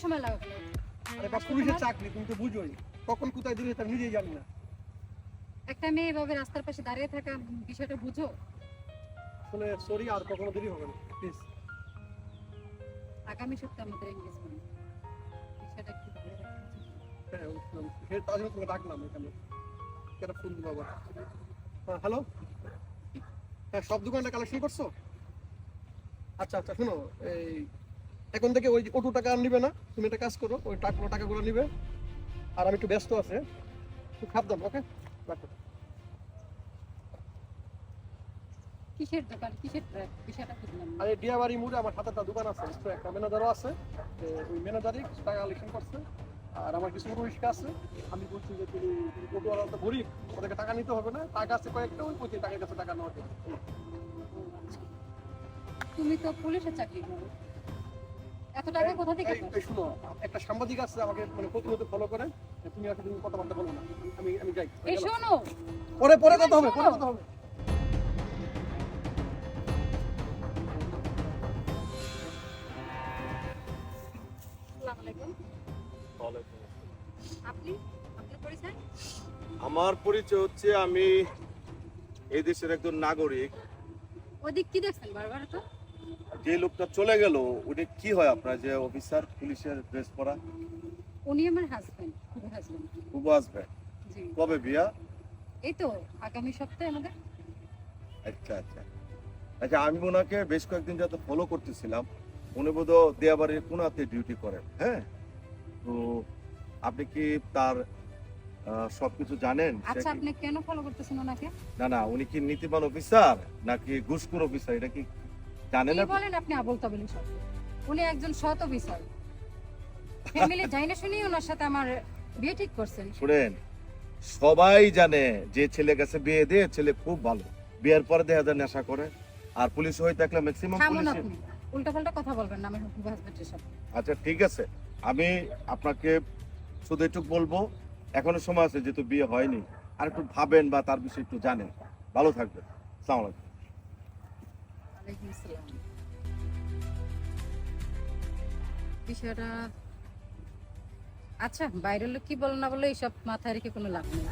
সময় লাগবে? আরে বা পুলিশের চাকরি তুমি তো বুঝোই, কখন কোথায় দিলে তা নিজেই জানি না। একটা মেয়ে এভাবে রাস্তার পাশে দাঁড়িয়ে থাকা বিষয়টা বুঝো? আসলে সরি, আর কখনো দেরি হবে না প্লিজ। আগামী সপ্তাহে আমাদের এনগেজমেন্ট, বিষয়টা একটু ভালো রাখা উচিত। হ্যাঁ অবশ্যই, তার জন্য তোমাকে ডাকলাম এখানে। কেন ফোন দিবো আবার? হ্যাঁ হ্যালো, হ্যাঁ সব দোকানটা কালেকশন করছো? আচ্ছা আচ্ছা শোনো, এই এখন থেকে ওই অটো টাকা আর নিবে না, তুমি একটা কাজ করো, ওই টাকাগুলো নিবে। আর আমি একটু ব্যস্ত আছে, খুব সাবধান, ওকে? রাখো। কিসের দোকান, কিসের ট্র্যাক, বিষয়টা বুঝলাম না। আর এই ডিয়াবাড়ি মোড়ে আমার হাতে একটা দোকান আছে, তো একটা ম্যানেজারও আছে, ওই ম্যানেজারই টাকা কালেকশন করছে। আর আমার কিছু রিস্ক আছে, আমি বলছি যে তুমি অটোওয়ালা তো গরিব, ওদেরকে টাকা নিতে হবে না, টাকা আছে কয়েকটা, ওই পঁচিশ টাকার কাছে টাকা নেওয়া যাবে। তুমি তো পুলিশের চাকরি করো, এত টাকা কোথা থেকে পাও? এই শুনো, একটা সাংবাদিক আছে আমাকে মানে প্রতিনিয়ত ফলো করে, তুমি আর তুমি কথাবার্তা বলো না, আমি যাই। এই শোনো, পরে পরে কথা হবে, পরে কথা হবে। আসসালামু আলাইকুম। আপনি, আপনার পরিচয়? আমার পরিচয় হচ্ছে আমি এই দেশের একজন নাগরিক। ওদিক কি দেখছেন বারবার তো? যে লোকটা চলে গেল উনি কি হয় আপনার, যে অফিসার পুলিশের ড্রেস পরা? উনি আমার হাজবেন্ড, খুব হাজবেন্ড। খুব আসবে। জি, কবে বিয়া? এই তো আগামী সপ্তাহে আমাদের। আচ্ছা আচ্ছা আচ্ছা, আমি ওনাকে বেশ কয়েকদিন যাতে ফলো করতেছিলাম। উনি বোধ দিয়াবাড়ির কোনাতে ডিউটি করেন। হ্যাঁ, তো আপনি কি তার সবকিছু জানেন? সে আচ্ছা, কি- আপনি কেন ফলো করতেছেন ওনাকে? না না, উনি কি নীতিবান অফিসার নাকি ঘুষখোর অফিসার, এটা কি জানেন কি আপনি? বলেন আপনি আবোল তাবোল সব? উনি একজন সৎ অফিসার, ফ্যামিলি জাইনা শুনেই ওনার সাথে আমার বিয়ে ঠিক করছেন। শুনেন, সবাই জানে যে ছেলে কাছে বিয়ে দিয়ে ছেলে খুব ভালো, বিয়ের পরে দেখা যায় নেশা করে। আর পুলিশ হয়ে থাকলে ম্যাক্সিমাম থামুন পুলিশ। আপনি, উল্টাপাল্টা কথা বলবেন না আমার হাজবেন্ডের সাথে। আচ্ছা ঠিক আছে, আমি আপনাকে শুধু একটু বলবো, এখনো সময় আছে যেহেতু বিয়ে হয়নি, আর একটু ভাবেন বা তার বিষয়ে একটু জানেন। ভালো থাকবেন। আসসালামু আলাইকুম। ওয়ালাইকুম আসসালাম। বিষয়টা আচ্ছা, বাইরের লোক কি বলো না বলো এইসব মাথায় রেখে কোনো লাভ নেই।